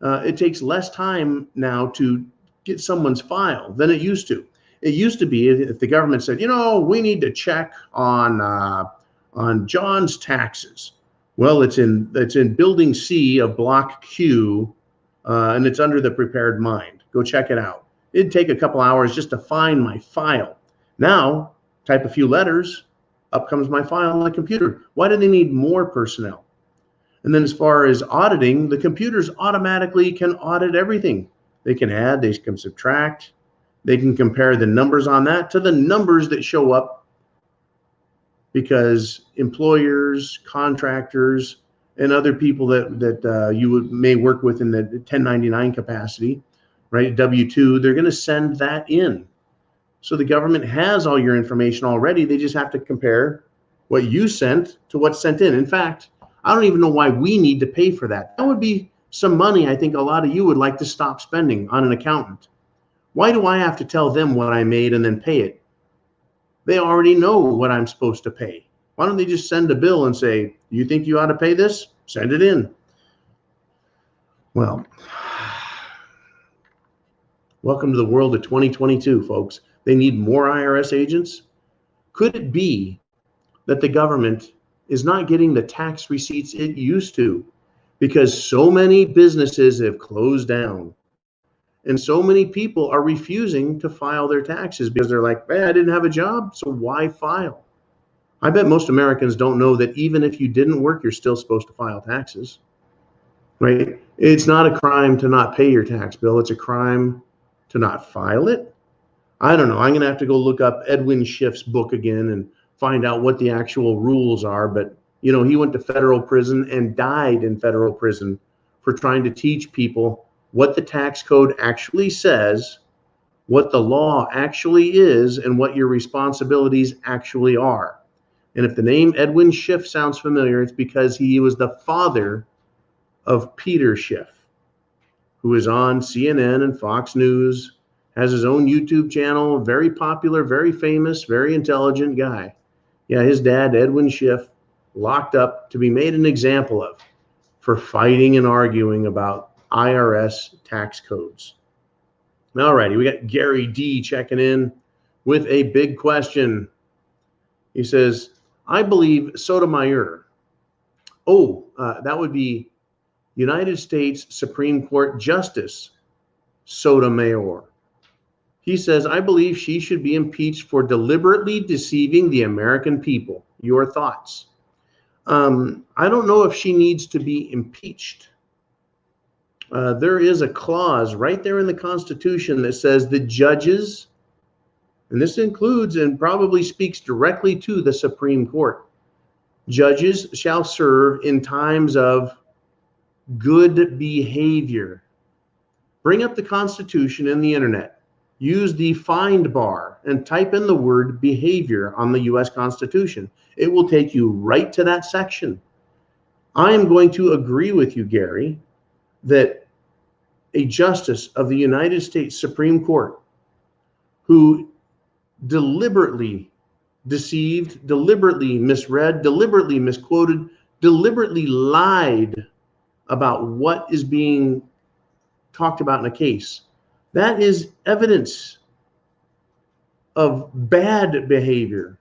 It takes less time now to get someone's file than it used to. It used to be if the government said, we need to check on John's taxes. Well, it's in Building C of Block Q, and it's under the Prepared Mind. Go check it out. It'd take a couple hours just to find my file. Now, type a few letters, up comes my file on the computer. Why do they need more personnel? And then as far as auditing, the computers automatically can audit everything. They can add, they can subtract, they can compare the numbers on that to the numbers that show up because employers, contractors, and other people that you may work with in the 1099 capacity, right, W-2, they're going to send that in. So the government has all your information already. They just have to compare what you sent to what's sent in. In fact, I don't even know why we need to pay for that. That would be some money I think a lot of you would like to stop spending on an accountant. Why do I have to tell them what I made and then pay it? They already know what I'm supposed to pay. Why don't they just send a bill and say, you think you ought to pay this? Send it in. Well, welcome to the world of 2022, folks. They need more IRS agents. Could it be that the government is not getting the tax receipts it used to because so many businesses have closed down and so many people are refusing to file their taxes because they're like, hey, I didn't have a job, so why file? I bet most Americans don't know that even if you didn't work, you're still supposed to file taxes, right? It's not a crime to not pay your tax bill. It's a crime to not file it. I don't know. I'm going to have to go look up Edwin Schiff's book again and find out what the actual rules are. But, you know, he went to federal prison and died in federal prison for trying to teach people what the tax code actually says, what the law actually is, and what your responsibilities actually are. And if the name Edwin Schiff sounds familiar, it's because he was the father of Peter Schiff, who is on CNN and Fox News, has his own YouTube channel, very popular, very famous, very intelligent guy. Yeah, his dad, Edwin Schiff, locked up to be made an example of for fighting and arguing about IRS tax codes. All righty, we got Gary D checking in with a big question. He says, I believe Sotomayor. That would be United States Supreme Court Justice Sotomayor. He says, I believe she should be impeached for deliberately deceiving the American people. Your thoughts? I don't know if she needs to be impeached. There is a clause right there in the Constitution that says the judges, and this includes and probably speaks directly to the Supreme Court, judges shall serve in times of good behavior. Bring up the Constitution in the internet. Use the find bar and type in the word behavior on the U.S. Constitution. It will take you right to that section. I am going to agree with you, Gary, that a justice of the United States Supreme Court who deliberately deceived, deliberately misread, deliberately misquoted, deliberately lied about what is being talked about in a case, that is evidence of bad behavior.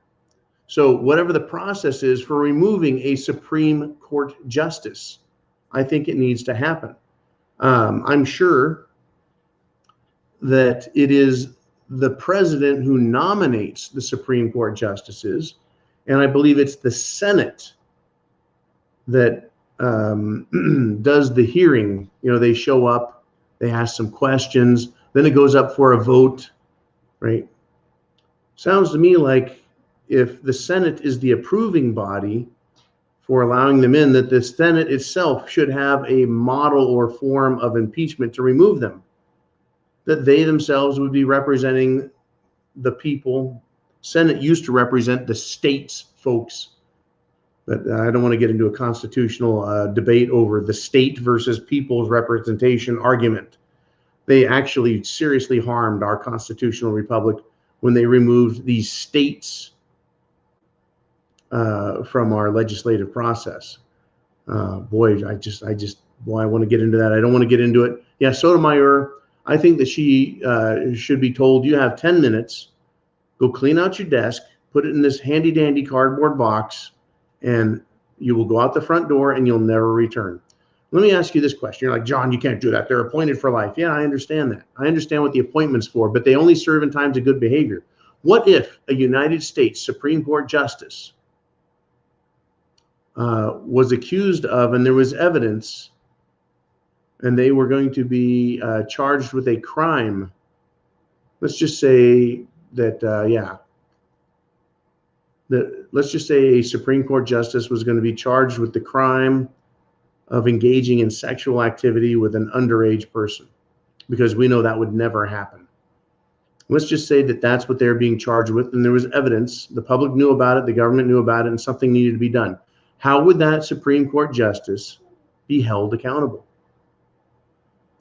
So whatever the process is for removing a Supreme Court justice, I think it needs to happen. I'm sure that it is the president who nominates the Supreme Court justices, and I believe it's the Senate that does the hearing. You know, they show up, they ask some questions, then it goes up for a vote, right? Sounds to me like if the Senate is the approving body for allowing them in, that the Senate itself should have a model or form of impeachment to remove them, that they themselves would be representing the people. Senate used to represent the states, folks. But I don't want to get into a constitutional debate over the state versus people's representation argument. They actually seriously harmed our constitutional republic when they removed these states from our legislative process. Boy, I want to get into that. I don't want to get into it. Yeah, Sotomayor, I think that she should be told, you have 10 minutes, go clean out your desk, put it in this handy dandy cardboard box, and you will go out the front door and you'll never return. Let me ask you this question. You're like, John, you can't do that. They're appointed for life. Yeah, I understand that. I understand what the appointment's for, but they only serve in times of good behavior. What if a United States Supreme Court justice was accused of, and there was evidence, and they were going to be charged with a crime? Let's just say that, that, let's just say a Supreme Court justice was going to be charged with the crime of engaging in sexual activity with an underage person, because we know that would never happen. Let's just say that that's what they're being charged with, and there was evidence, the public knew about it, the government knew about it, and something needed to be done. How would that Supreme Court justice be held accountable?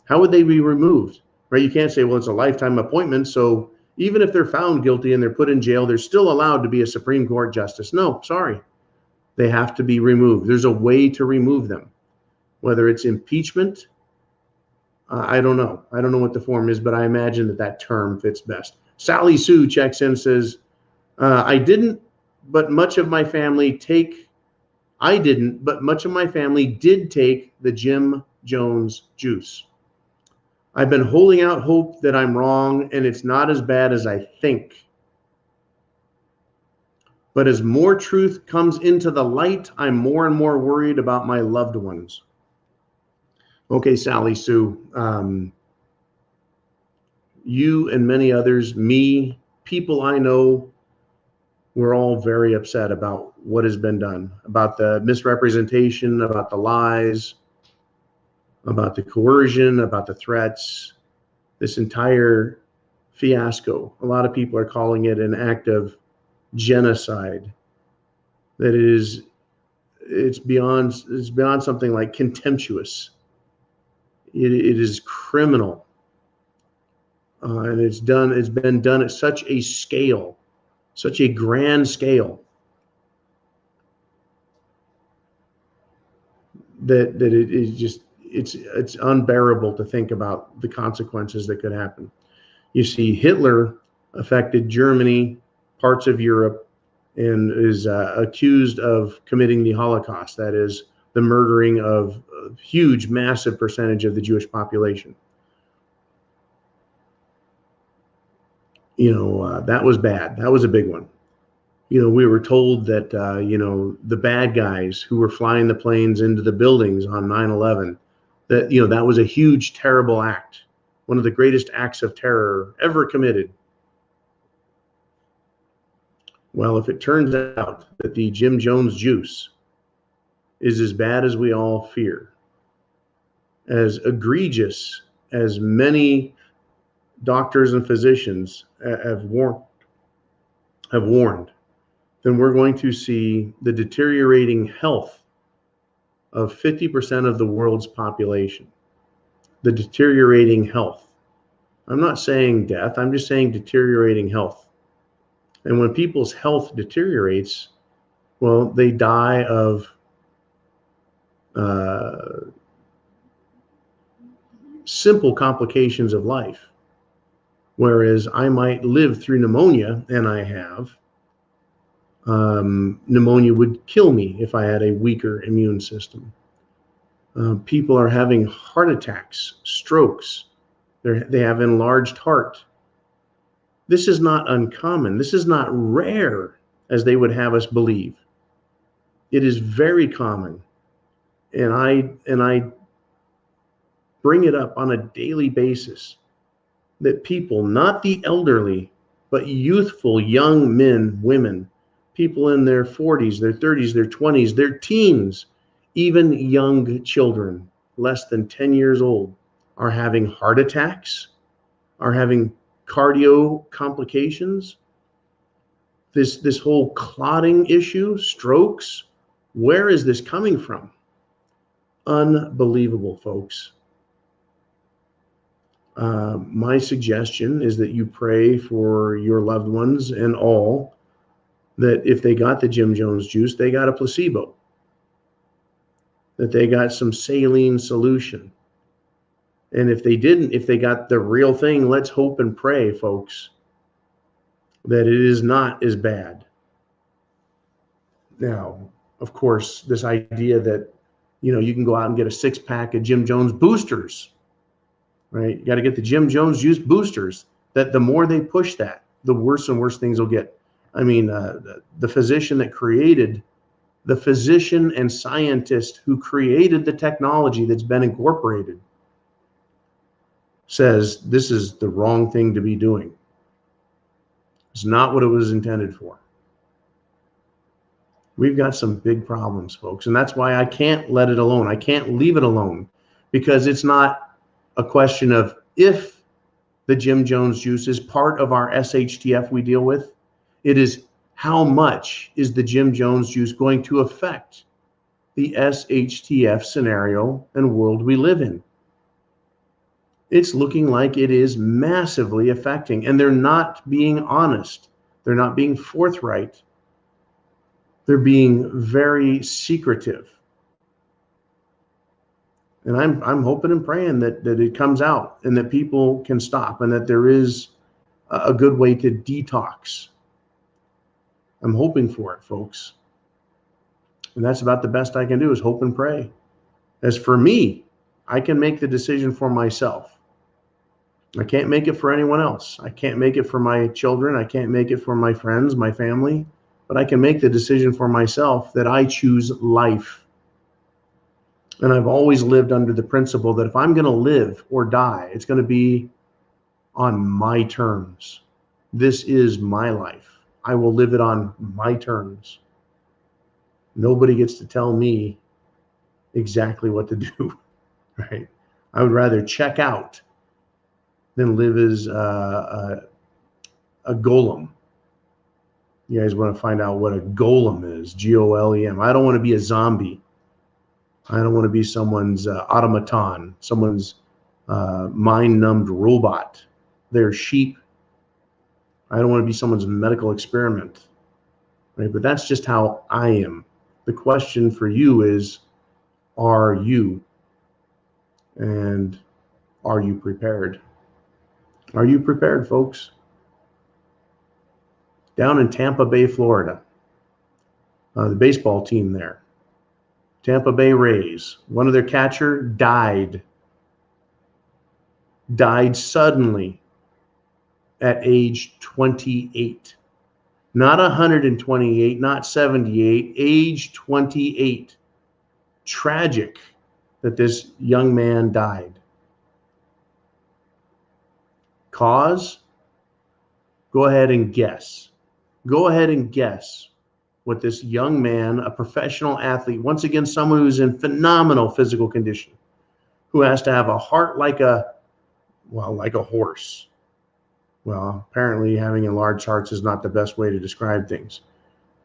How would they be removed? Right? You can't say, well, it's a lifetime appointment, so even if they're found guilty and they're put in jail, they're still allowed to be a Supreme Court justice. No, sorry. They have to be removed. There's a way to remove them. Whether it's impeachment, I don't know. I don't know what the form is, but I imagine that that term fits best. Sally Sue checks in, says, I didn't, but much of my family did take the Jim Jones juice. I've been holding out hope that I'm wrong and it's not as bad as I think. But as more truth comes into the light, I'm more and more worried about my loved ones. Okay, Sally Sue, you and many others, me, people I know, we're all very upset about what has been done, about the misrepresentation, about the lies, about the coercion, about the threats, this entire fiasco. A lot of people are calling it an act of genocide. That it's beyond something like contemptuous. It is criminal, and it's been done at such a scale, such a grand scale, that it is just, it's unbearable to think about the consequences that could happen. You see, Hitler affected Germany, parts of Europe, and is accused of committing the Holocaust. That is the murdering of a huge, massive percentage of the Jewish population. That was bad. That was a big one. We were told that, the bad guys who were flying the planes into the buildings on 9/11, that was a huge, terrible act, one of the greatest acts of terror ever committed. Well, if it turns out that the Jim Jones juice is as bad as we all fear, as egregious as many doctors and physicians have warned, then we're going to see the deteriorating health of 50% of the world's population. The deteriorating health. I'm not saying death, I'm just saying deteriorating health. And when people's health deteriorates, well, they die of simple complications of life. Whereas I might live through pneumonia, and I have. Pneumonia would kill me if I had a weaker immune system. People are having heart attacks, strokes. They have enlarged heart. This is not uncommon. This is not rare, as they would have us believe. It is very common. And I bring it up on a daily basis that people, not the elderly, but youthful young men, women, people in their 40s, their 30s, their 20s, their teens, even young children, less than 10 years old, are having heart attacks, are having cardio complications. This whole clotting issue, strokes, where is this coming from? Unbelievable, folks. My suggestion is that you pray for your loved ones and all, that if they got the Jim Jones juice, they got a placebo, that they got some saline solution. And if they didn't, if they got the real thing, let's hope and pray, folks, that it is not as bad. Now, of course, this idea that, you can go out and get a 6-pack of Jim Jones boosters, right? You got to get the Jim Jones juice boosters. That the more they push that, the worse and worse things will get. I mean, the physician and scientist who created the technology that's been incorporated says this is the wrong thing to be doing. It's not what it was intended for. We've got some big problems, folks. And that's why I can't let it alone. I can't leave it alone, because it's not a question of if the Jim Jones juice is part of our SHTF we deal with. It is how much is the Jim Jones juice going to affect the SHTF scenario and world we live in. It's looking like it is massively affecting, and they're not being honest. They're not being forthright. They're being very secretive. And I'm hoping and praying that it comes out and that people can stop, and that there is a good way to detox. I'm hoping for it, folks. And that's about the best I can do, is hope and pray. As for me, I can make the decision for myself. I can't make it for anyone else. I can't make it for my children. I can't make it for my friends, my family. But I can make the decision for myself that I choose life. And I've always lived under the principle that if I'm going to live or die, it's going to be on my terms. This is my life. I will live it on my terms. Nobody gets to tell me exactly what to do, right? I would rather check out than live as a golem. You guys want to find out what a golem is? Golem. I don't want to be a zombie. I don't want to be someone's automaton, someone's mind-numbed robot. They're sheep. I don't want to be someone's medical experiment, right? But that's just how I am. The question for you is, are you? And are you prepared? Are you prepared, folks? Down in Tampa Bay, Florida, the baseball team there, Tampa Bay Rays, one of their catcher died suddenly at age 28. Not 128, not 78, age 28. Tragic that this young man died. Cause? Go ahead and guess. Go ahead and guess what this young man, a professional athlete, once again, someone who's in phenomenal physical condition, who has to have a heart like a horse. Well, apparently having enlarged hearts is not the best way to describe things,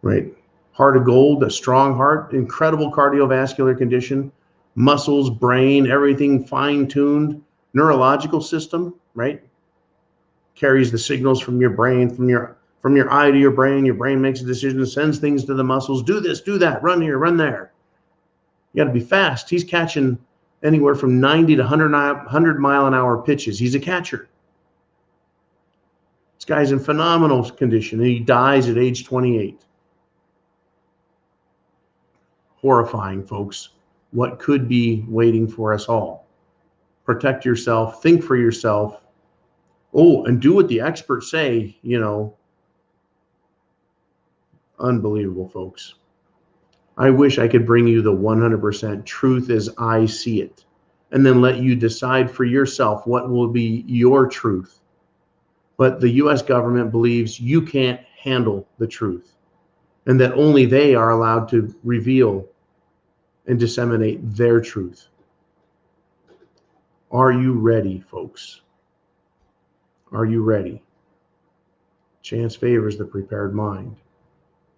right? Heart of gold, a strong heart, incredible cardiovascular condition, muscles, brain, everything fine-tuned, neurological system, right? Carries the signals from your brain, from your eye to your brain makes a decision, sends things to the muscles, do this, do that, run here, run there. You got to be fast. He's catching anywhere from 90 to 100 mile an hour pitches. He's a catcher. This guy's in phenomenal condition, and he dies at age 28. Horrifying, folks. What could be waiting for us all? Protect yourself, think for yourself. Oh, and do what the experts say, Unbelievable, folks. I wish I could bring you the 100% truth as I see it, and then let you decide for yourself what will be your truth. But the U.S. government believes you can't handle the truth, and that only they are allowed to reveal and disseminate their truth. Are you ready, folks? Are you ready? Chance favors the prepared mind.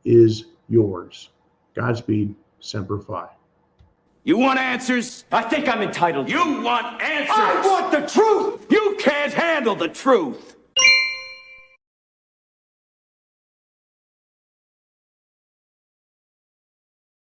Is yours. Godspeed, Semper Fi. You want answers? I think I'm entitled. You want answers? I want the truth! You can't handle the truth.